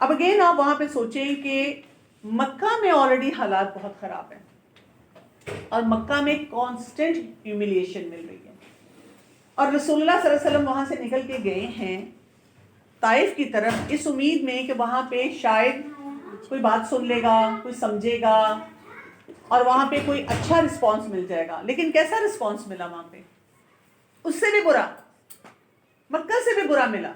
اب اگین آپ وہاں پہ سوچیں کہ مکہ میں آلریڈی حالات بہت خراب ہیں اور مکہ میں کانسٹنٹ ہیوملیشن مل رہی ہے، اور رسول اللہ صلی اللہ علیہ وسلم وہاں سے نکل کے گئے ہیں طائف کی طرف اس امید میں کہ وہاں پہ شاید کوئی بات سن لے گا، کوئی سمجھے گا اور وہاں پہ کوئی اچھا رسپانس مل جائے گا. لیکن کیسا رسپانس ملا وہاں پہ؟ اس سے بھی برا، مکہ سے بھی برا ملا.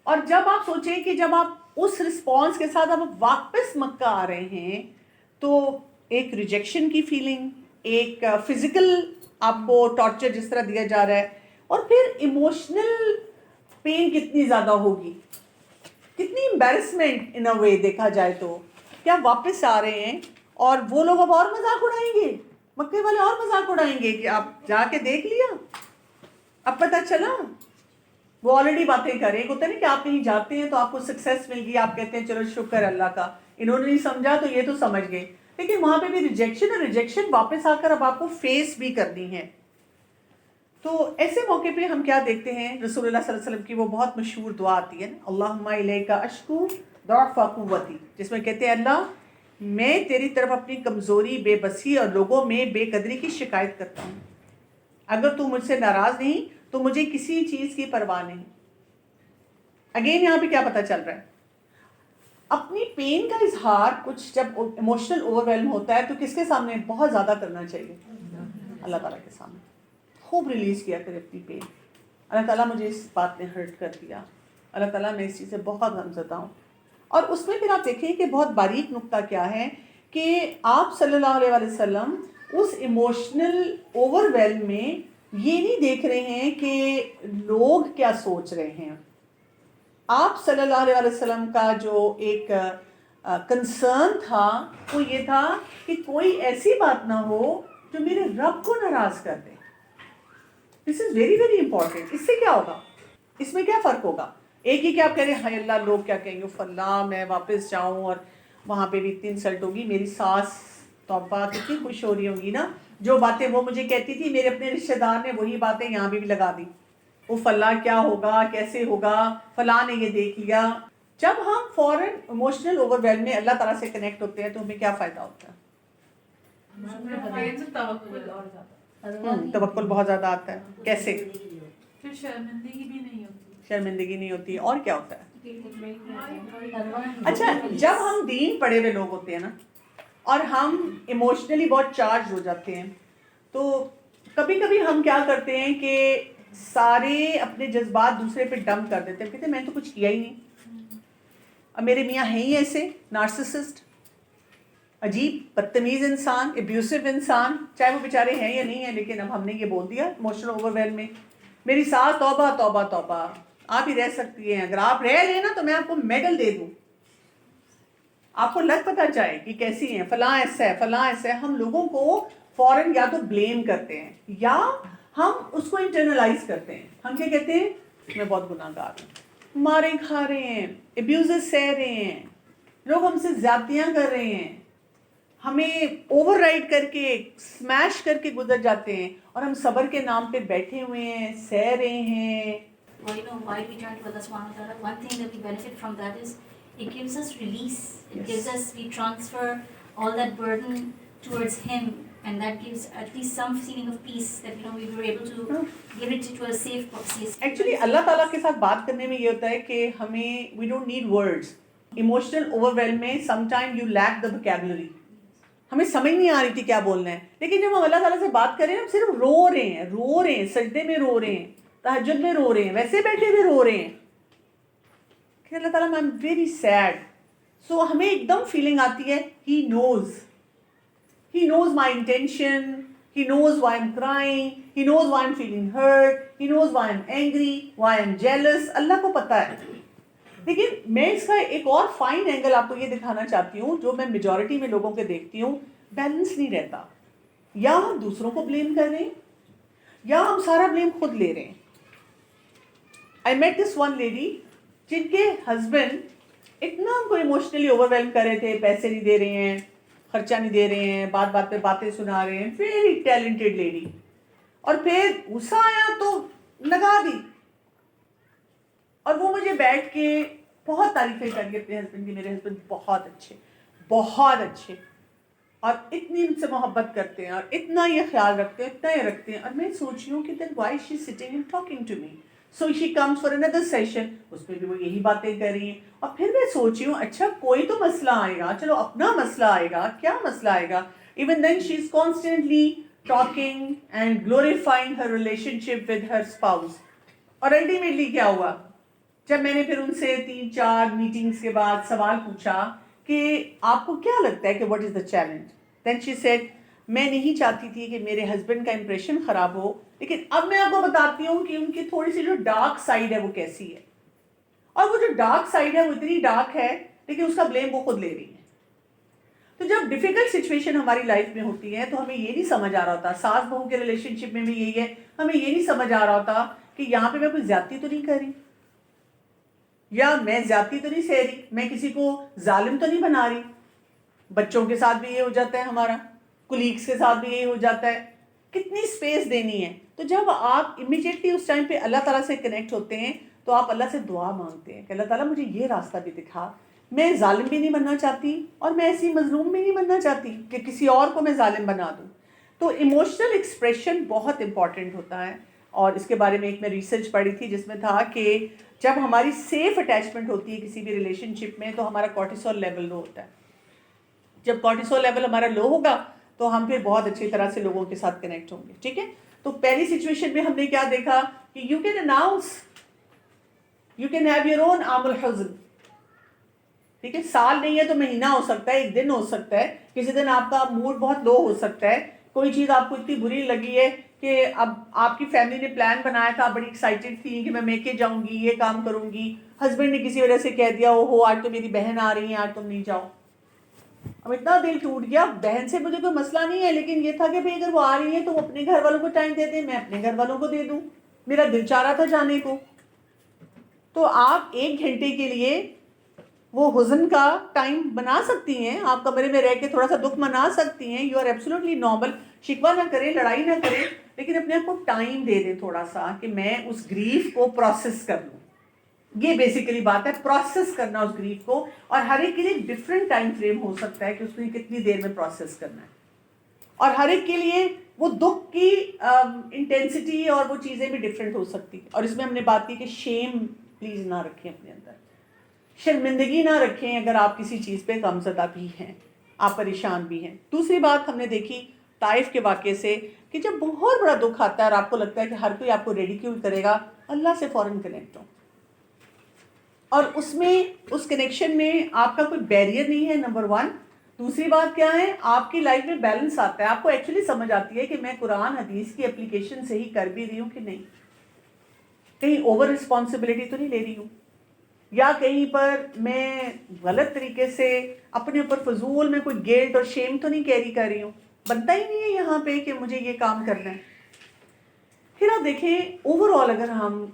اور جب آپ سوچیں کہ جب آپ اس رسپانس کے ساتھ آپ واپس مکہ آ رہے ہیں تو ایک ریجیکشن کی فیلنگ، ایک فزیکل آپ کو ٹارچر جس طرح دیا جا رہا ہے، اور پھر ایموشنل پین کتنی زیادہ ہوگی، کتنی امبیرسمنٹ ان اے وے دیکھا جائے تو. کیا واپس آ رہے ہیں اور وہ لوگ اب اور مذاق اڑائیں گے، مکے والے اور مذاق اڑائیں گے کہ آپ جا کے دیکھ لیا، اب پتہ چلا. وہ آلریڈی باتیں کر رہے ہیں. ہوتا ہے نا کہ آپ کہیں جاتے ہیں تو آپ کو سکسیس مل گئی، آپ کہتے ہیں چلو شکر اللہ کا، انہوں نے نہیں سمجھا تو یہ تو سمجھ گئے. لیکن وہاں پہ بھی ریجیکشن، اور ریجیکشن واپس آ کر اب آپ کو فیس بھی کرنی ہے. تو ایسے موقع پہ ہم کیا دیکھتے ہیں، رسول اللہ صلی اللہ علیہ وسلم کی وہ بہت مشہور دعا آتی ہے نا، اللہم الیک اشکو ضعف قوتی، جس میں کہتے ہیں اللہ میں تیری طرف اپنی کمزوری، بے بسی اور لوگوں میں بے قدری کی شکایت کرتا ہوں. اگر تو مجھ سے ناراض نہیں تو مجھے کسی چیز کی پرواہ نہیں. اگین یہاں پہ کیا پتہ چل رہا ہے، اپنی پین کا اظہار کچھ جب ایموشنل اوور ویلم ہوتا ہے تو کس کے سامنے بہت زیادہ کرنا چاہیے؟ اللہ تعالیٰ کے سامنے. خوب ریلیز کیا کرے اپنی پین. اللہ تعالیٰ مجھے اس بات نے ہرٹ کر دیا، اللہ تعالیٰ میں اس چیز سے بہت غمزدہ ہوں. اور اس میں پھر آپ دیکھیں کہ بہت باریک نقطہ کیا ہے کہ آپ صلی اللہ علیہ وآلہ وسلم اس ایموشنل اوور ویلم میں یہ نہیں دیکھ رہے ہیں کہ لوگ کیا سوچ رہے ہیں. آپ صلی اللہ علیہ وسلم کا جو ایک کنسرن تھا وہ یہ تھا کہ کوئی ایسی بات نہ ہو جو میرے رب کو ناراض کر دے. دس از ویری ویری امپورٹنٹ. اس سے کیا ہوگا، اس میں کیا فرق ہوگا؟ ایک ہی کہ آپ کہہ رہے ہیں ہائے اللہ لوگ کیا کہیں گے، فلاں میں واپس جاؤں اور وہاں پہ بھی اتنی انسلٹ ہوگی، میری ساس توبہ کتنی خوش ہو رہی ہوگی نا، جو باتیں وہ مجھے کہتی تھی میرے اپنے رشتہ دار نے وہی باتیں یہاں بھی لگا دی، وہ فلاں کیا ہوگا، کیسے ہوگا، فلاں نے یہ دیکھ لیا. جب ہم فوراً ایموشنل اوور ویلم میں اللہ تعالیٰ سے کنیکٹ ہوتے ہیں تو ہمیں کیا فائدہ ہوتا ہے؟ توکل بہت زیادہ آتا ہے. کیسے؟ پھر شرمندگی بھی نہیں ہوتی. شرمندگی نہیں ہوتی. اور کیا ہوتا ہے؟ اچھا جب ہم دین پڑھے ہوئے لوگ ہوتے ہیں نا اور ہم ایموشنلی بہت چارج ہو جاتے ہیں تو کبھی کبھی ہم کیا کرتے ہیں کہ سارے اپنے جذبات دوسرے پہ ڈمپ کر دیتے ہیں. کہتے ہیں میں تو کچھ کیا ہی نہیں، اب میرے میاں ہیں ہی ایسے نارسسسٹ، عجیب بدتمیز انسان، ابیوسو انسان، چاہے وہ بیچارے ہیں یا نہیں ہیں، لیکن اب ہم نے یہ بول دیا ایموشنل اوور ویلم میں. میری ساس توبہ توبہ توبہ، آپ ہی رہ سکتی ہیں، اگر آپ رہ لیں نا تو میں آپ کو میڈل دے دوں، آپ کو لگ پتہ چاہے کہ کیسی ہیں، فلاں ایسا ہے فلاں ایسا ہے. ہم لوگوں کو فوراً یا تو بلیم کرتے ہیں یا ہم اس کو انٹرنلائز کرتے ہیں. ہم کیا کہتے ہیں، میں بہت گناہ گار ہوں، مارے کھا رہے ہیں، ابیوزز سہ رہے ہیں، لوگ ہم سے زیادتیاں کر رہے ہیں، ہمیں اوور رائڈ کر کے اسمیش کر کے گزر جاتے ہیں، اور ہم صبر کے نام پہ بیٹھے ہوئے ہیں، سہ رہے ہیں. Well, why we turn to Allah subhanahu wa ta'ala, one thing that we benefit from that is it gives us release. It gives us, we transfer all that burden towards Him, and that gives at least some feeling of peace that we were able to give it to a safe place. Actually اللہ تعالیٰ کے ساتھ بات کرنے میں یہ ہوتا ہے کہ ہمیں we don't need words. Emotional overwhelm میں sometime you lack the vocabulary. ہمیں سمجھ نہیں آ رہی تھی کیا بولنا ہے، لیکن جب ہم اللہ تعالیٰ سے بات کریں ہم صرف رو رہے ہیں، سجدے میں رو رہے ہیں، تہجد میں رو رہے ہیں، ویسے بیٹھے ہوئے رو رہے ہیں کہ اللہ تعالیٰ I'm very sad. So ہمیں ایک دم فیلنگ آتی ہے He knows my intention, He knows why I'm crying, He knows why I'm feeling hurt, He knows why I'm angry, why I'm jealous. اللہ کو پتہ ہے. لیکن میں اس کا ایک اور فائن اینگل آپ کو یہ دکھانا چاہتی ہوں جو میں میجورٹی میں لوگوں کے دیکھتی ہوں، بیلنس نہیں رہتا. یا ہم دوسروں کو بلیم کر رہے ہیں یا ہم سارا بلیم خود لے رہے ہیں. I met this one lady جن کے ہسبینڈ اتنا ہم کو ایموشنلی اوور ویلم کر رہے تھے، پیسے نہیں دے رہے ہیں، خرچہ نہیں دے رہے ہیں، بات بات پہ باتیں سنا رہے ہیں، ویری ٹیلنٹڈ لیڈی. اور پھر غصہ آیا تو لگا دی، اور وہ مجھے بیٹھ کے بہت تعریفیں کری اپنے ہسبینڈ کی، میرے ہسبینڈ بہت اچھے اور اتنی ان سے محبت کرتے ہیں اور اتنا یہ خیال رکھتے ہیں، اتنا یہ رکھتے ہیں. اور میں سوچ رہی ہوں کہ then why she is sitting and talking to me. So she comes for another session. اس میں بھی وہ یہی باتیں کر رہی ہیں. اور پھر میں سوچ رہی ہوں اچھا کوئی تو مسئلہ آئے گا، چلو اپنا مسئلہ آئے گا، کیا مسئلہ آئے گا. Even then she is constantly talking and glorifying her relationship with her spouse. اور ultimately کیا ہوا؟ جب میں نے پھر ان سے 3-4 میٹنگز کے بعد سوال پوچھا کہ آپ کو کیا لگتا ہے کہ what is the challenge, then she said میں نہیں چاہتی تھی کہ میرے ہسبینڈ کا امپریشن خراب ہو، لیکن اب میں آپ کو بتاتی ہوں کہ ان کی تھوڑی سی جو ڈارک سائڈ ہے وہ کیسی ہے. اور وہ جو ڈارک سائڈ ہے وہ اتنی ڈارک ہے لیکن اس کا بلیم وہ خود لے رہی ہے. تو جب ڈیفیکلٹ سچویشن ہماری لائف میں ہوتی ہے تو ہمیں یہ نہیں سمجھ آ رہا ہوتا، ساس بہو کے ریلیشن شپ میں بھی یہی ہے، ہمیں یہ نہیں سمجھ آ رہا ہوتا کہ یہاں پہ میں کوئی زیادتی تو نہیں کر رہی، یا میں زیادتی تو نہیں سہ رہی، میں کسی کو ظالم تو نہیں بنا رہی. بچوں کے ساتھ بھی یہ ہو جاتا ہے، ہمارا کولیگس کے ساتھ بھی یہ ہو جاتا ہے. کتنی اسپیس دینی ہے. تو جب آپ امیڈیٹلی اس ٹائم پہ اللہ تعالیٰ سے کنیکٹ ہوتے ہیں تو آپ اللہ سے دعا مانگتے ہیں کہ اللہ تعالیٰ مجھے یہ راستہ بھی دکھا، میں ظالم بھی نہیں بننا چاہتی اور میں ایسی مظلوم بھی نہیں بننا چاہتی کہ کسی اور کو میں ظالم بنا دوں. تو ایموشنل ایکسپریشن بہت امپورٹنٹ ہوتا ہے. اور اس کے بارے میں ایک میں ریسرچ پڑھی تھی جس میں تھا کہ جب ہماری سیف اٹیچمنٹ ہوتی ہے کسی بھی ریلیشن شپ میں تو ہمارا کورٹیسول لیول لو ہوتا ہے. جب کورٹیسول لیول ہمارا لو ہوگا تو ہم پھر بہت اچھی طرح سے لوگوں کے ساتھ کنیکٹ ہوں گے. ٹھیک ہے. تو پہلی سچویشن میں ہم نے کیا دیکھا کہ you can announce, you can have your own عام الحزن. ٹھیک ہے. سال نہیں ہے تو مہینہ ہو سکتا ہے، ایک دن ہو سکتا ہے، کسی دن آپ کا موڈ بہت لو ہو سکتا ہے، کوئی چیز آپ کو اتنی بری لگی ہے کہ اب آپ کی فیملی نے پلان بنایا تھا، بڑی ایکسائٹیڈ تھی کہ میں میکے جاؤں گی، یہ کام کروں گی، ہسبینڈ نے کسی وجہ سے کہہ دیا اوہو آج تو میری بہن آ رہی ہیں، آج تم نہیں جاؤ. اب اتنا دل ٹوٹ گیا. بہن سے مجھے کوئی مسئلہ نہیں ہے، لیکن یہ تھا کہ بھئی اگر وہ آ رہی ہیں تو وہ اپنے گھر والوں کو ٹائم دے دیں، میں اپنے گھر والوں کو دے دوں. میرا دل چاہ رہا تھا جانے کو. تو آپ 1 گھنٹے کے لیے وہ حزن کا ٹائم بنا سکتی ہیں، آپ کمرے میں رہ کے تھوڑا سا دکھ منا سکتی ہیں. You are absolutely normal. شکوہ نہ کریں، لڑائی نہ کریں، لیکن اپنے آپ کو ٹائم دے دیں تھوڑا سا کہ میں اس گریف کو پروسیس کر لوں. یہ بیسیکلی بات ہے، پروسیس کرنا اس گریف کو. اور ہر ایک کے لیے ڈفرینٹ ٹائم فریم ہو سکتا ہے کہ اس کو کتنی دیر میں پروسیس کرنا ہے. اور ہر ایک کے لیے وہ دکھ کی انٹینسٹی اور وہ چیزیں بھی ڈفرینٹ ہو سکتی. اور اس میں ہم نے بات کی کہ شیم پلیز نہ رکھیں اپنے اندر، شرمندگی نہ رکھیں اگر آپ کسی چیز پہ غمزدہ بھی ہیں، آپ پریشان بھی ہیں. دوسری بات ہم نے دیکھی طائف کے واقعے سے کہ جب بہت بڑا دکھ آتا ہے اور آپ کو لگتا ہے کہ ہر کوئی آپ کو ریڈیکیول کرے گا، اللہ سے فوراً کنیکٹ ہو. اور اس میں اس کنیکشن میں آپ کا کوئی بیریئر نہیں ہے، نمبر 1. دوسری بات کیا ہے، آپ کی لائف میں بیلنس آتا ہے. آپ کو ایکچولی سمجھ آتی ہے کہ میں قرآن حدیث کی اپلیکیشن صحیح کر بھی رہی ہوں کہ نہیں، کہیں اوور رسپانسبلٹی تو نہیں لے رہی ہوں، یا کہیں پر میں غلط طریقے سے اپنے اوپر فضول میں کوئی گلٹ اور شیم تو نہیں کیری کر رہی ہوں. بنتا ہی نہیں ہے یہاں پہ کہ مجھے یہ کام کرنا ہے. پھر آپ دیکھیں اوور آل اگر ہم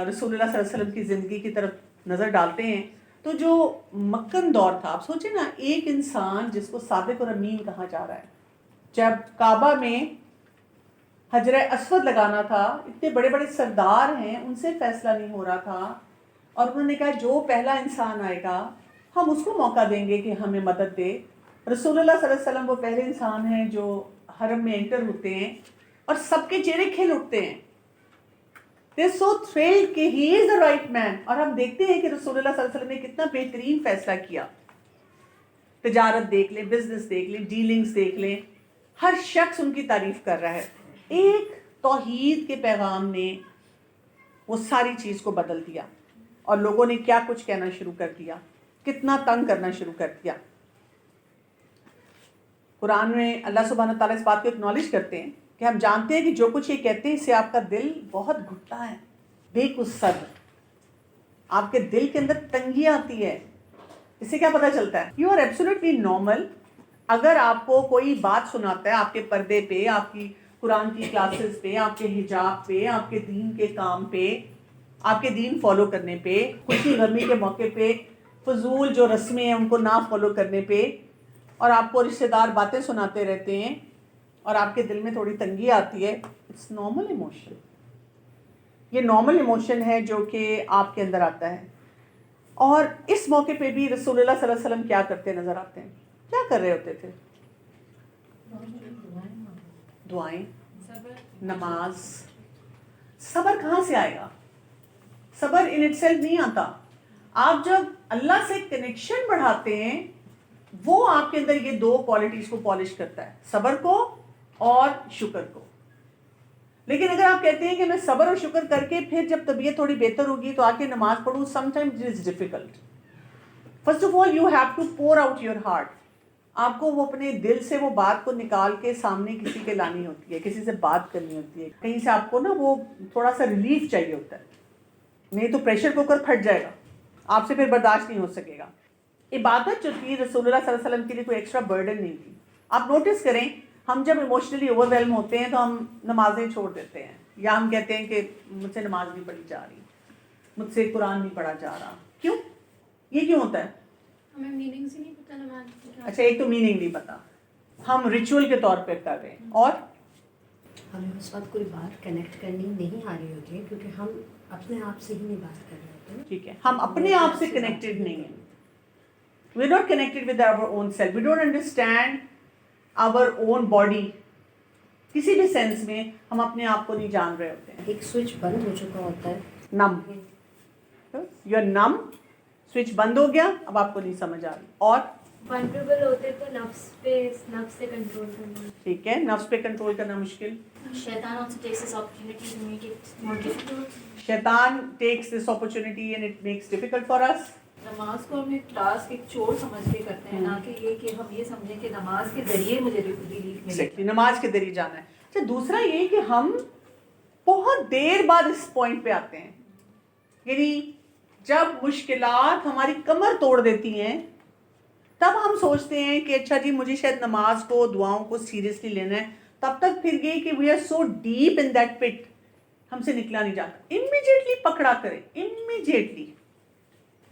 رسول اللہ صلی اللہ علیہ وسلم کی زندگی کی طرف نظر ڈالتے ہیں تو جو مکن دور تھا، آپ سوچیں نا، ایک انسان جس کو صادق اور امین کہا جا رہا ہے، جب کعبہ میں حجر اسود لگانا تھا، اتنے بڑے بڑے سردار ہیں، ان سے فیصلہ نہیں ہو رہا تھا، اور انہوں نے کہا جو پہلا انسان آئے گا ہم اس کو موقع دیں گے کہ ہمیں مدد دے. رسول اللہ صلی اللہ علیہ وسلم وہ پہلے انسان ہیں جو حرم میں انٹر ہوتے ہیں اور سب کے چہرے کھل اٹھتے ہیں. They are so thrilled کہ he is the right man. اور ہم دیکھتے ہیں کہ رسول اللہ صلی اللہ علیہ وسلم نے کتنا بہترین فیصلہ کیا. تجارت دیکھ لیں، بزنس دیکھ لیں، ڈیلنگز دیکھ لیں، ہر شخص ان کی تعریف کر رہا ہے. ایک توحید کے پیغام نے وہ ساری چیز کو بدل دیا اور لوگوں نے کیا کچھ کہنا شروع کر دیا، کتنا تنگ کرنا شروع کر دیا. قرآن میں اللہ سبحانہ تعالیٰ اس بات کو اکنالج کرتے ہیں کہ ہم جانتے ہیں کہ جو کچھ یہ کہتے ہیں اس سے آپ کا دل بہت گھٹتا ہے، بے کچھ صبر، آپ کے دل کے اندر تنگی آتی ہے. اس سے کیا پتہ چلتا ہے؟ You are absolutely normal. اگر آپ کو کوئی بات سناتا ہے آپ کے پردے پہ، آپ کی قرآن کی کلاسز پہ، آپ کے حجاب پہ، آپ کے دین کے کام پہ، آپ کے دین فالو کرنے پہ، خوشی غمی کے موقع پہ فضول جو رسمیں ہیں ان کو نہ فالو کرنے پہ، اور آپ کو رشتہ دار باتیں سناتے رہتے ہیں اور آپ کے دل میں تھوڑی تنگی آتی ہے، اٹس نارمل ایموشن. یہ نارمل ایموشن ہے جو کہ آپ کے اندر آتا ہے. اور اس موقع پہ بھی رسول اللہ صلی اللہ علیہ وسلم کیا کرتے نظر آتے ہیں؟ کیا کر رہے ہوتے تھے؟ دعائیں، نماز. صبر کہاں سے آئے گا؟ صبر ان اٹ سیلف نہیں آتا. آپ جب اللہ سے کنیکشن بڑھاتے ہیں وہ آپ کے اندر یہ دو کوالٹیز کو پالش کرتا ہے، صبر کو اور شکر کو. لیکن اگر آپ کہتے ہیں کہ میں صبر اور شکر کر کے پھر جب طبیعت تھوڑی بہتر ہوگی تو آ کے نماز پڑھوں، sometimes it is difficult. First of all you have to pour out your heart. آپ کو وہ اپنے دل سے وہ بات کو نکال کے سامنے کسی کے لانی ہوتی ہے، کسی سے بات کرنی ہوتی ہے، کہیں سے آپ کو نا وہ تھوڑا سا ریلیف چاہیے ہوتا ہے، نہیں تو پریشر کوکر پھٹ جائے گا، آپ سے پھر برداشت نہیں ہو سکے گا. عبادت جو تھی رسول اللہ صلی اللہ علیہ وسلم کے لیے کوئی ایکسٹرا برڈن نہیں تھی. آپ نوٹس کریں ہم جب ایموشنلی اوور ویلم ہوتے ہیں تو ہم نمازیں چھوڑ دیتے ہیں، یا ہم کہتے ہیں کہ مجھ سے نماز نہیں پڑھی جا رہی، مجھ سے قرآن نہیں پڑھا جا رہا. کیوں؟ یہ کیوں ہوتا ہے؟ ہمیں میننگز ہی نہیں پتہ نماز کی. اچھا، ایک تو میننگ نہیں پتا، ہم ریچول کے طور پہ کر رہے ہیں، اور ہمیں اس وقت کوئی بات کنیکٹ کرنی نہیں آ رہی ہوتی ہے کیونکہ ہم اپنے آپ سے ہی نہیں بات کر رہے ہوتے ہیں. ٹھیک ہے، ہم اپنے آپ سے کنیکٹڈ نہیں ہیں. We are not connected with our own self. We don't understand our own body. کسی بھی سینس میں ہم اپنے آپ کو نہیں جان رہے ہوتے ہیں. ایک سوئچ بند ہو چکا ہوتا ہے. نم، یو آر نم، سوئچ بند ہو گیا، اب آپ کو نہیں سمجھ آ رہی. اور ونریبل ہوتے تو نفس سے کنٹرول کرنا. ٹھیک ہے، نفس پہ کنٹرول کرنا مشکل. Shaitan also takes this opportunity to make it more difficult. شیطان takes this opportunity and it makes difficult for us. نماز کو ہم ایک ٹاسک، ایک چور سمجھ کے کرتے ہیں، نہ کہ یہ کہ ہم یہ سمجھیں کہ نماز کے ذریعے مجھے ریلیف ملے گا. نماز کے ذریعے جانا ہے. اچھا، دوسرا یہ کہ ہم بہت دیر بعد اس پوائنٹ پہ آتے ہیں، یعنی جب مشکلات ہماری کمر توڑ دیتی ہیں تب ہم سوچتے ہیں کہ اچھا جی مجھے شاید نماز کو، دعاؤں کو سیریسلی لینا ہے. تب تک پھر یہ کہ we are so deep in that pit, ہم سے نکلا نہیں جاتا. امیڈیٹلی پکڑا کریں، امیڈیٹلی.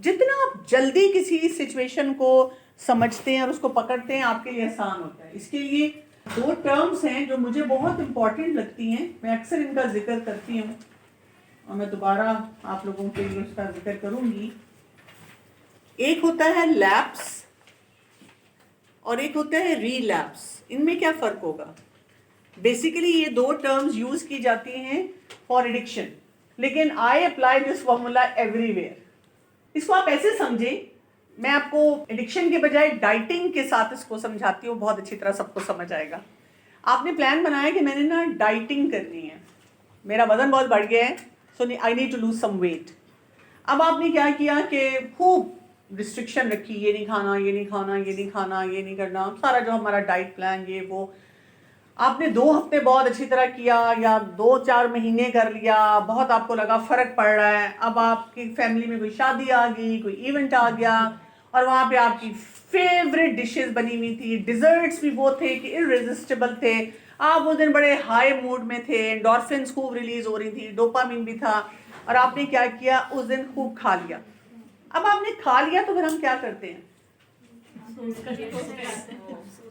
جتنا آپ جلدی کسی سچویشن کو سمجھتے ہیں اور اس کو پکڑتے ہیں آپ کے لیے آسان ہوتا ہے. اس کے لیے دو ٹرمز ہیں جو مجھے بہت امپورٹنٹ لگتی ہیں، میں اکثر ان کا ذکر کرتی ہوں اور میں دوبارہ آپ لوگوں کے لیے اس کا ذکر کروں گی. ایک ہوتا ہے لیپس اور ایک ہوتا ہے ری لیپس. ان میں کیا فرق ہوگا؟ بیسیکلی یہ دو ٹرمز یوز کی جاتی ہیں فار ایڈکشن، لیکن I apply this formula everywhere. اس کو آپ ایسے سمجھیں، میں آپ کو ایڈکشن کے بجائے ڈائٹنگ کے ساتھ اس کو سمجھاتی ہوں، بہت اچھی طرح سب کو سمجھ آئے گا. آپ نے پلان بنایا کہ میں نے نا ڈائٹنگ کرنی ہے، میرا وزن بہت بڑھ گیا ہے، so I need to lose some weight. اب آپ نے کیا کیا کہ خوب ریسٹرکشن رکھی، یہ نہیں کھانا، یہ نہیں کھانا، یہ نہیں کھانا، یہ نہیں کرنا، سارا جو ہمارا ڈائٹ پلان یہ وہ آپ نے 2 ہفتے بہت اچھی طرح کیا یا 2-4 مہینے کر لیا، بہت آپ کو لگا فرق پڑ رہا ہے. اب آپ کی فیملی میں کوئی شادی آ گئی، کوئی ایونٹ آ گیا اور وہاں پہ آپ کی فیوریٹ ڈشز بنی ہوئی تھی، ڈیزرٹس بھی وہ تھے کہ ارریزسٹیبل تھے. آپ اس دن بڑے ہائی موڈ میں تھے، انڈورفنس خوب ریلیز ہو رہی تھی، ڈوپامین بھی تھا، اور آپ نے کیا کیا اس دن خوب کھا لیا. اب آپ نے کھا لیا تو پھر ہم کیا کرتے ہیں؟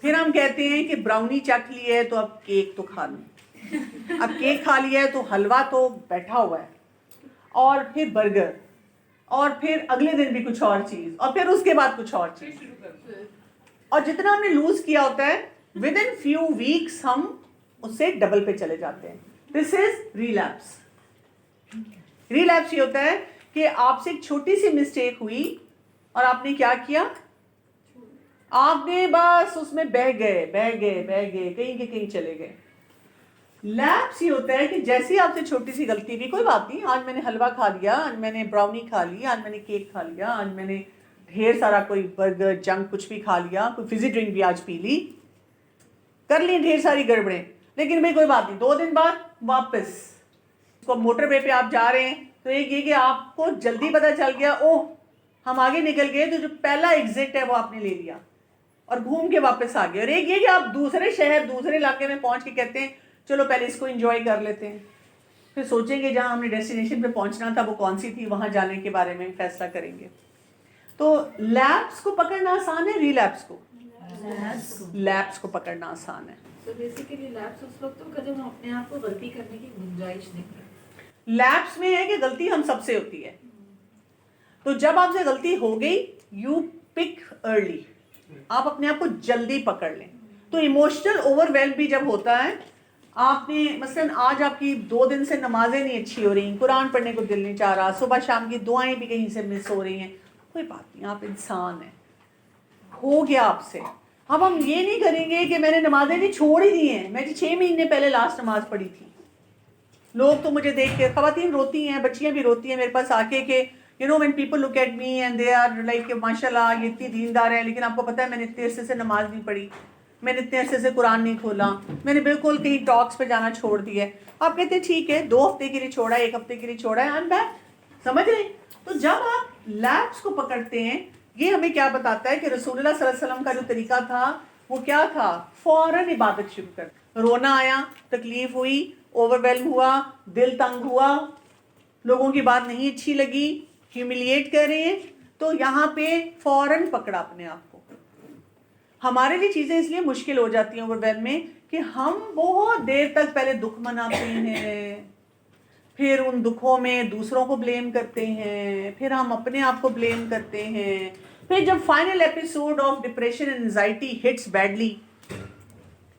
پھر ہم کہتے ہیں کہ براؤنی چکھ لی ہے تو اب کیک تو کھا لوں، اب کیک کھا لیا ہے تو حلوہ تو بیٹھا ہوا ہے، اور پھر برگر، اور پھر اگلے دن بھی کچھ اور چیز، اور پھر اس کے بعد کچھ اور چیز. اور جتنا ہم نے لوز کیا ہوتا ہے ود ان فیو ویکس ہم اس سے ڈبل پہ چلے جاتے ہیں. دس از ریلیپس. ریلیپس یہ ہوتا ہے کہ آپ سے ایک چھوٹی سی مسٹیک ہوئی اور آپ نے کیا کیا؟ آپ نے بس اس میں بہہ گئے کہیں کے کہیں چلے گئے. لیپس یہ ہوتا ہے کہ جیسی آپ سے چھوٹی سی غلطی بھی، کوئی بات نہیں، آج میں نے حلوہ کھا لیا، آج میں نے براؤنی کھا لی، آج میں نے کیک کھا لیا، آج میں نے ڈھیر سارا کوئی برگر جنک کچھ بھی کھا لیا، کوئی فزی ڈرنک بھی آج پی لی، کر لی ڈھیر ساری گڑبڑیں، لیکن بھائی کوئی بات نہیں، 2 دن بعد واپس کو موٹر وے پہ آپ جا رہے ہیں تو ایک یہ کہ آپ کو جلدی پتہ چل گیا اوہ ہم آگے نکل گئے، تو جو پہلا ایگزٹ ہے وہ آپ نے لے لیا اور گھوم کے واپس آ گئے. اور ایک یہ کہ آپ دوسرے شہر، دوسرے علاقے میں پہنچ کے کہتے ہیں چلو پہلے اس کو انجوائے کر لیتے ہیں، پھر سوچیں گے جہاں ہم نے ڈیسٹینیشن پہ پہنچنا تھا وہ کون سی تھی، وہاں جانے کے بارے میں فیصلہ کریں گے. تو لیپس کو پکڑنا آسان ہے، ریلیپس کو لیپس کو پکڑنا آسان ہے. تو بیسیکلی لیپس اس وقت ہوگا جب ہم اپنے آپ کو غلطی کرنے کی گنجائش نہیں کرتے. لیپس میں ہے کہ غلطی ہم سب سے ہوتی ہے. تو جب آپ سے غلطی ہو گئی یو پک ارلی, آپ اپنے آپ کو جلدی پکڑ لیں. تو ایموشنل اوور ویلم بھی جب ہوتا ہے, آپ نے مثلاً آج آپ کی 2 دن سے نمازیں نہیں اچھی ہو رہی, قرآن پڑھنے کو دل نہیں چاہ رہا, صبح شام کی دعائیں بھی کہیں سے مس ہو رہی ہیں, کوئی بات نہیں, آپ انسان ہیں, ہو گیا آپ سے. اب ہم یہ نہیں کریں گے کہ میں نے نمازیں بھی چھوڑ ہی دی ہیں, میں 6 مہینے پہلے لاسٹ نماز پڑھی تھی. لوگ تو مجھے دیکھ کے, خواتین روتی ہیں, بچیاں بھی روتی ہیں میرے پاس آ کے کہ you know when people look at me and they are like ماشاء اللہ یہ اتنی دیندار ہے, لیکن آپ کو پتہ ہے میں نے اتنے عرصے سے نماز نہیں پڑھی, میں نے اتنے عرصے سے قرآن نہیں کھولا, میں نے بالکل کہیں ٹاکس پہ جانا چھوڑ دیا ہے. آپ کہتے ہیں ٹھیک ہے 2 ہفتے کے لیے چھوڑا ہے, 1 ہفتے کے لیے چھوڑا ہے, آئی ایم بیک, سمجھ رہے ہیں. تو جب آپ لیپس کو پکڑتے ہیں, یہ ہمیں کیا بتاتا ہے کہ رسول اللہ صلی اللہ علیہ وسلم کا جو طریقہ تھا وہ کیا تھا, فوراً عبادت شروع کر. رونا آیا, تکلیف ہوئی, اوور ویلم ہوا, دل تنگ ہوا, لوگوں کی بات نہیں اچھی لگی, ہیوملیٹ کر رہے ہیں, تو یہاں پہ فوراً پکڑا اپنے آپ کو. ہمارے لیے چیزیں اس لیے مشکل ہو جاتی ہیں اوور ویلم میں کہ ہم بہت دیر تک پہلے دکھ مناتے ہیں, پھر ان دکھوں میں دوسروں کو بلیم کرتے ہیں, پھر ہم اپنے آپ کو بلیم کرتے ہیں, پھر جب final episode of depression and anxiety hits badly,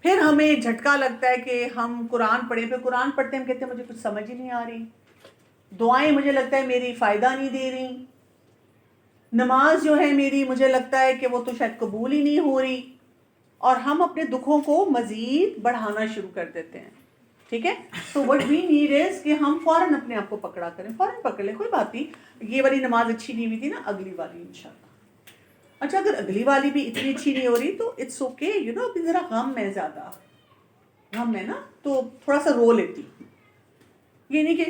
پھر ہمیں جھٹکا لگتا ہے کہ ہم قرآن پڑھیں, پھر قرآن پڑھتے ہیں ہم کہتے ہیں مجھے کچھ سمجھ ہی نہیں آ رہی, دعائیں مجھے لگتا ہے میری فائدہ نہیں دے رہی, نماز جو ہے میری مجھے لگتا ہے کہ وہ تو شاید قبول ہی نہیں ہو رہی, اور ہم اپنے دکھوں کو مزید بڑھانا شروع کر دیتے ہیں. ٹھیک ہے, تو وٹ وی نیڈ از کہ ہم فوراً اپنے آپ کو پکڑا کریں, فوراً پکڑ لیں, کوئی بات نہیں, یہ والی نماز اچھی نہیں ہوئی تھی نا, اگلی والی انشاءاللہ. اچھا اگر اگلی والی بھی اتنی اچھی نہیں ہو رہی تو اٹس اوکے, یو نو ابھی ذرا غم ہے, زیادہ غم ہے نا, تو تھوڑا سا رو لیتی. یہ نہیں کہ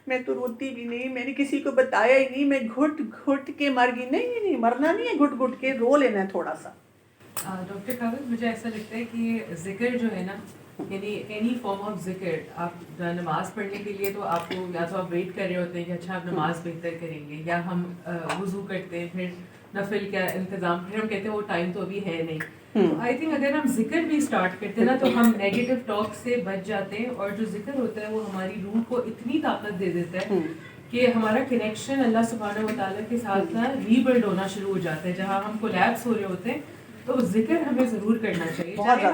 میں تو روتی بھی نہیں, میں نے کسی کو بتایا ہی نہیں, میں گھٹ گھٹ کے مر گئی, نہیں, مرنا نہیں ہے, گھٹ گھٹ کے رو لینا ہے تھوڑا سا. ڈاکٹر کاوث, مجھے ایسا لگتا ہے کہ ذکر جو ہے نا, یعنی اینی فارم آف ذکر, آپ نماز پڑھنے کے لیے تو آپ کو یا تو آپ ویٹ کر رہے ہوتے ہیں کہ اچھا آپ نماز بہتر کریں گے, یا ہم وضو کرتے ہیں, پھر نفل کا انتظام, پھر ہم کہتے ہیں وہ ٹائم تو ابھی ہے نہیں. تو آئی تھنک اگر ہم ذکر بھی اسٹارٹ کرتے ہیں نا تو ہم نیگیٹو ٹاک سے بچ جاتے ہیں, اور جو ذکر ہوتا ہے وہ ہماری روح کو اتنی طاقت دے دیتا ہے کہ ہمارا کنیکشن اللہ سبحانہ و تعالیٰ کے ساتھ نا ری بلڈ ہونا شروع ہو جاتا ہے. جہاں ہم کولیپس ہو رہے ہوتے ہیں تو ذکر ہمیں ضرور کرنا چاہیے, چاہے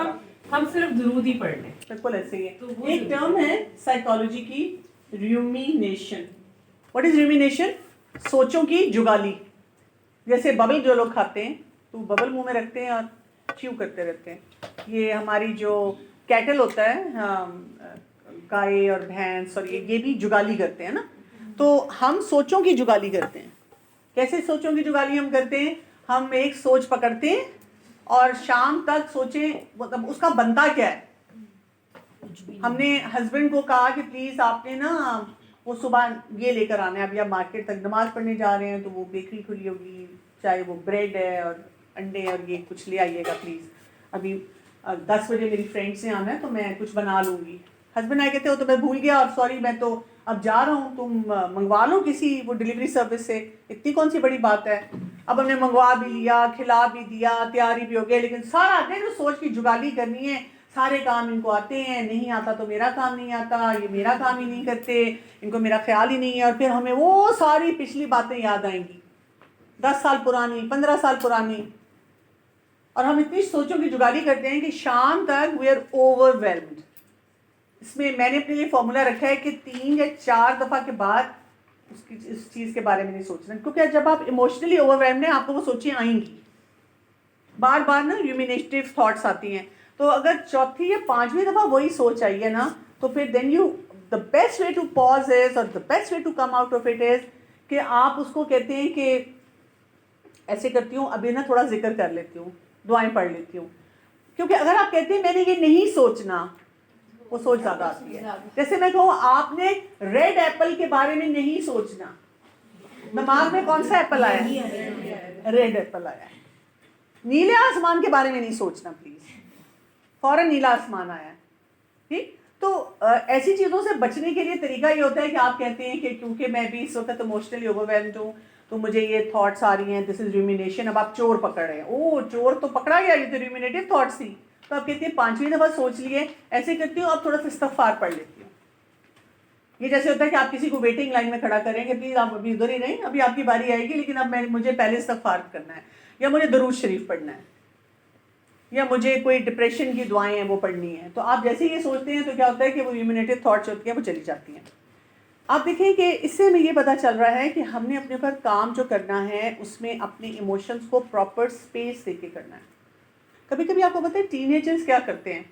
ہم صرف درود ہی پڑھ لیں. بالکل ایسے ہی ہے. ایک ٹرم ہے سائیکالوجی کی, ریومینیشن. What is ریومینیشن؟ سوچوں کی جگالی. جیسے ببل جو لوگ کھاتے ہیں تو ببل منہ میں رکھتے ہیں اور چیو کرتے رہتے ہیں. یہ ہماری جو کیٹل ہوتا ہے, گائے اور بھینس, اور یہ بھی جگالی کرتے ہیں نا. تو ہم سوچوں کی جگالی کرتے ہیں. کیسے سوچوں کی جگالی ہم کرتے ہیں؟ ہم ایک سوچ پکڑتے ہیں اور شام تک سوچیں مطلب اس کا بنتا کیا ہے. ہم نے ہسبینڈ کو کہا کہ پلیز آپ نے نا وہ صبح یہ لے کر آنا ہے, ابھی آپ مارکیٹ تک نماز پڑھنے جا رہے ہیں تو وہ بیکری کھلی ہوگی, چاہے وہ بریڈ ہے اور انڈے اور یہ کچھ لے آئیے گا پلیز, ابھی 10 بجے میری فرینڈ سے آنا ہے تو میں کچھ بنا لوں گی. ہسبینڈ آئے کہتے ہو تو میں بھول گیا, اور سوری میں تو اب جا رہا ہوں, تم منگوا لو کسی وہ ڈلیوری سروس سے, اتنی کون سی بڑی بات ہے. اب ہم نے منگوا بھی لیا, کھلا بھی دیا, تیاری بھی ہو گئی, لیکن سارا دن سوچ کی جگالی کرنی ہے. سارے کام ان کو آتے ہیں, نہیں آتا تو میرا کام نہیں آتا, یہ میرا کام ہی نہیں کرتے, ان کو میرا خیال ہی نہیں ہے. اور پھر ہمیں وہ ساری پچھلی باتیں یاد آئیں گی, 10 سال پرانی, 15 سال پرانی, اور ہم اتنی سوچوں کی جگالی کرتے ہیں کہ شام تک وی آر اوور ویلمڈ. اس میں نے اپنے لیے فارمولا رکھا ہے کہ 3 یا 4 دفعہ کے بعد اس چیز کے بارے میں نہیں سوچنا, کیونکہ جب آپ ایموشنلی اوور ویلمڈ ہیں آپ کو وہ سوچیں آئیں گی, بار بار نا ریومینیٹیو تھاٹس آتی ہیں. تو اگر 4تھی یا 5ویں دفعہ وہی سوچ آئی ہے نا, تو پھر then you the best way to pause is, اور the best way to come out of it is کہ آپ اس کو کہتے ہیں کہ ایسے کرتی ہوں ابھی نا تھوڑا ذکر کر لیتی ہوں, دعائیں پڑھ لیتی ہوں. کیونکہ اگر آپ کہتے ہیں میں نے یہ نہیں سوچنا, وہ سوچ زیادہ آتی ہے. جیسے میں کہوں آپ نے ریڈ ایپل کے بارے میں نہیں سوچنا, دماغ میں کون سا ایپل آیا ہے؟ ریڈ ایپل آیا ہے. نیلے آسمان کے بارے میں نہیں سوچنا پلیز, فوراً نیلا آسمان آیا ہے. ٹھیک, تو ایسی چیزوں سے بچنے کے لیے طریقہ یہ ہوتا ہے کہ آپ کہتے ہیں کہ کیونکہ میں بھی اس وقت ایموشنلی اوور ویلمڈ ہوں تو مجھے یہ تھاٹس آ رہی ہیں, دس از ریومینیشن. اب آپ چور پکڑ رہے ہیں, او چور تو پکڑا گیا, یہ تو ریومینیٹیو تھاٹس تھی. تو آپ کہتے ہیں 5ویں دفعہ سوچ لیے, ایسے کرتی ہوں اب تھوڑا سا استغفار پڑھ لیتی ہوں. یہ جیسے ہوتا ہے کہ آپ کسی کو ویٹنگ لائن میں کھڑا کریں کہ پلیز آپ ابھی ادھر ہی رہیں, ابھی آپ کی باری آئے گی, لیکن اب مجھے پہلے استغفار کرنا ہے, یا مجھے درود شریف پڑھنا ہے, یا مجھے کوئی ڈپریشن کی دعائیں ہیں وہ پڑھنی ہیں. تو آپ جیسے ہی یہ سوچتے ہیں تو کیا ہوتا ہے کہ وہ ریمینیٹڈ تھاٹس ہوتی ہیں وہ چلی جاتی ہیں. آپ دیکھیں کہ اس سے ہمیں یہ پتہ چل رہا ہے کہ ہم نے اپنے پر کام جو کرنا ہے اس میں اپنے ایموشنس کو پراپر اسپیس دے کے کرنا ہے. کبھی کبھی آپ کو پتہ ہے ٹین ایجرس کیا کرتے ہیں,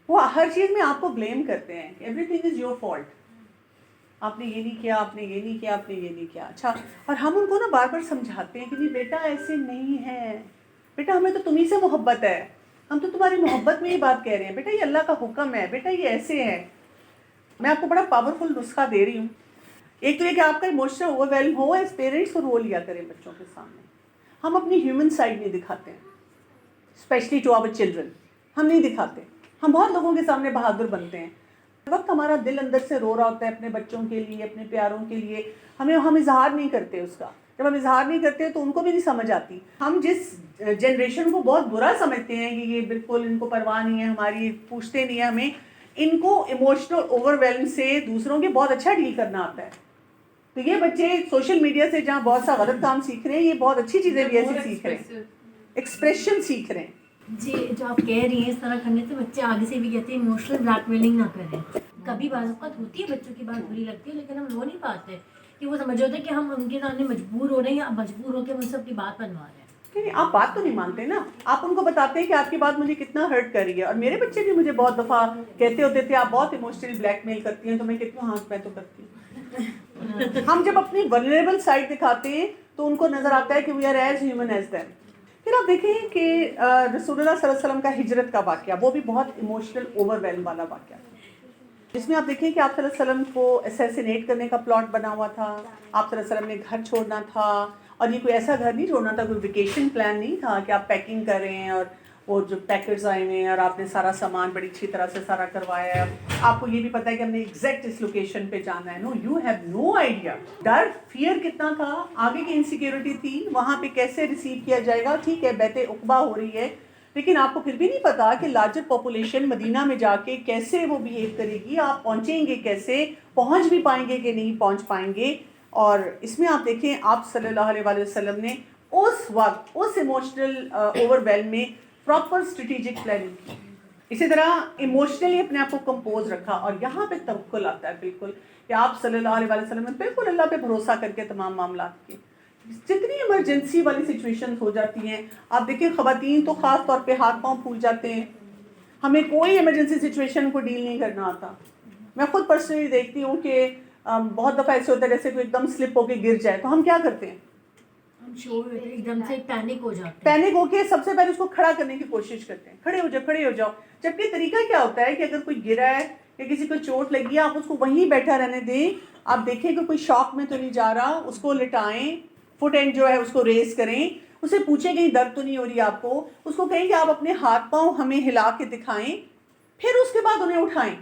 وہ ہر چیز میں آپ کو بلیم کرتے ہیں, every thing is your fault, آپ نے یہ نہیں کیا, آپ نے یہ نہیں کیا, آپ نے یہ نہیں کیا. اچھا, اور ہم ان کو نا بار بار سمجھاتے ہیں کہ نہیں بیٹا ایسے نہیں ہے, بیٹا ہمیں تو تمہیں سے محبت ہے, ہم تو تمہاری محبت میں یہ بات کہہ رہے ہیں, بیٹا یہ اللہ کا حکم ہے, بیٹا یہ ایسے ہے. میں آپ کو بڑا پاورفل نسخہ دے رہی ہوں. ایک تو یہ کہ آپ کا ایموشنل اوور ویلم ہو, ایز پیرنٹس کو رول لیا کریں بچوں کے سامنے. ہم اپنی ہیومن سائڈ نہیں دکھاتے ہیں, اسپیشلی ٹو آور چلڈرن, ہم نہیں دکھاتے. ہم بہت لوگوں کے سامنے بہادر بنتے ہیں. وقت ہمارا دل اندر سے رو رہا ہوتا ہے اپنے بچوں کے لیے, اپنے پیاروں کے لیے, ہم اظہار نہیں کرتے اس کا. جب ہم اظہار نہیں کرتے تو ان کو بھی نہیں سمجھ آتی. ہم جس جنریشن کو بہت برا سمجھتے ہیں کہ یہ بالکل ان کو پرواہ نہیں ہے ہماری, پوچھتے نہیں ہیں ہمیں, ان کو ایموشنل اوور ویلم سے دوسروں کے بہت اچھا ڈیل کرنا آتا ہے. تو یہ بچے سوشل میڈیا سے جہاں بہت سا غلط کام سیکھ رہے ہیں, یہ بہت اچھی چیزیں بھی ایسی سیکھ رہے ہیں, ایکسپریشن سیکھ رہے ہیں. جی, جو آپ کہہ رہی ہیں اس طرح کرنے سے بچے آگے سے بھی کہتے ہیں ایموشنل بلیک میلنگ نہ کریں. کبھی بعض اوقات ہوتی ہے بچوں کی بات بری لگتی ہے, لیکن ہم وہ نہیں پاتے کہ وہ سمجھ ہوتے کہ ہم ان کے سامنے مجبور ہو رہے ہیں یا مجبور ہو کے ان سے اپنی بات بنوا رہے ہیں. نہیں, آپ بات تو نہیں مانتے نا, آپ ان کو بتاتے ہیں کہ آپ کی بات مجھے کتنا ہرٹ کر رہی ہے. اور میرے بچے بھی مجھے بہت دفعہ کہتے ہوتے تھے آپ بہت ایموشنلی بلیک میل کرتی ہیں, تو میں کہتی ہوں ہاں میں تو کرتی ہوں. ہم جب اپنی ولنریبل سائڈ دکھاتے ہیں تو ان کو نظر آتا ہے کہ we are as human as them. پھر آپ دیکھیں کہ رسول اللہ صلی اللہ علیہ وسلم کا ہجرت کا واقعہ, وہ بھی بہت ایموشنل اوور ویلم والا واقعہ, جس میں آپ دیکھیں کہ آپ صلی اللہ علیہ وسلم کو اسیسینیٹ کرنے کا پلاٹ بنا ہوا تھا. آپ صلی اللہ علیہ وسلم نے گھر چھوڑنا تھا, اور یہ کوئی ایسا گھر نہیں چھوڑنا تھا, کوئی ویکیشن پلان نہیں تھا کہ آپ پیکنگ کریں, اور وہ جو پیکرز آئے ہوئے ہیں اور آپ نے سارا سامان بڑی اچھی طرح سے سارا کروایا ہے, آپ کو یہ بھی پتہ ہے کہ ہم نے ایگزیکٹ اس لوکیشن پہ جانا ہے. نو, یو ہیو نو آئیڈیا. ڈر, فیئر کتنا تھا, آگے کی انسیکیورٹی تھی, وہاں پہ کیسے ریسیو کیا جائے گا. ٹھیک ہے بیت عقبہ ہو رہی ہے, لیکن آپ کو پھر بھی نہیں پتا کہ لارجر پاپولیشن مدینہ میں جا کے کیسے وہ بیہیو کرے گی, آپ پہنچیں گے کیسے, پہنچ بھی پائیں گے کہ نہیں پہنچ پائیں گے. اور اس میں آپ دیکھیں آپ صلی اللہ علیہ وآلہ وسلم نے اس وقت اس ایموشنل اوور ویلم میں پراپر اسٹریٹجک پلاننگ کی. اسی طرح ایموشنلی اپنے آپ کو کمپوز رکھا, اور یہاں پہ توکل آتا ہے بالکل کہ آپ صلی اللہ علیہ وآلہ وسلم نے بالکل اللہ پہ بھروسہ کر کے تمام معاملات کیے. جتنی ایمرجنسی والی سچویشن ہو جاتی ہیں, آپ دیکھیں خواتین تو خاص طور پہ ہاتھ پاؤں پھول جاتے ہیں, ہمیں کوئی ایمرجنسی سچویشن کو ڈیل نہیں کرنا آتا. میں خود پرسنلی دیکھتی ہوں کہ بہت دفعہ ایسے ہوتا ہے جیسے کوئی ایک دم سلپ ہو کے گر جائے, تو ہم کیا کرتے ہیں, ہم شور ہوتے ہیں, ایک دم سے پینک ہو جاتے ہیں, پینک ہو کے سب سے پہلے اس کو کھڑا کرنے کی کوشش کرتے ہیں, کھڑے ہو جاؤ کھڑے ہو جاؤ. جبکہ طریقہ کیا ہوتا ہے کہ اگر کوئی گرا ہے یا کسی کو چوٹ لگی ہے, آپ اس کو وہیں بیٹھا رہنے دیں, آپ دیکھیں کہ کوئی شاک میں تو نہیں جا رہا, اس کو لٹائیں, فٹ اینڈ جو ہے اس کو ریز کریں, اسے پوچھیں کہیں درد تو نہیں ہو رہی آپ کو, اس کو کہیں کہ آپ اپنے ہاتھ پاؤں ہمیں ہلا کے دکھائیں, پھر اس کے بعد انہیں اٹھائیں.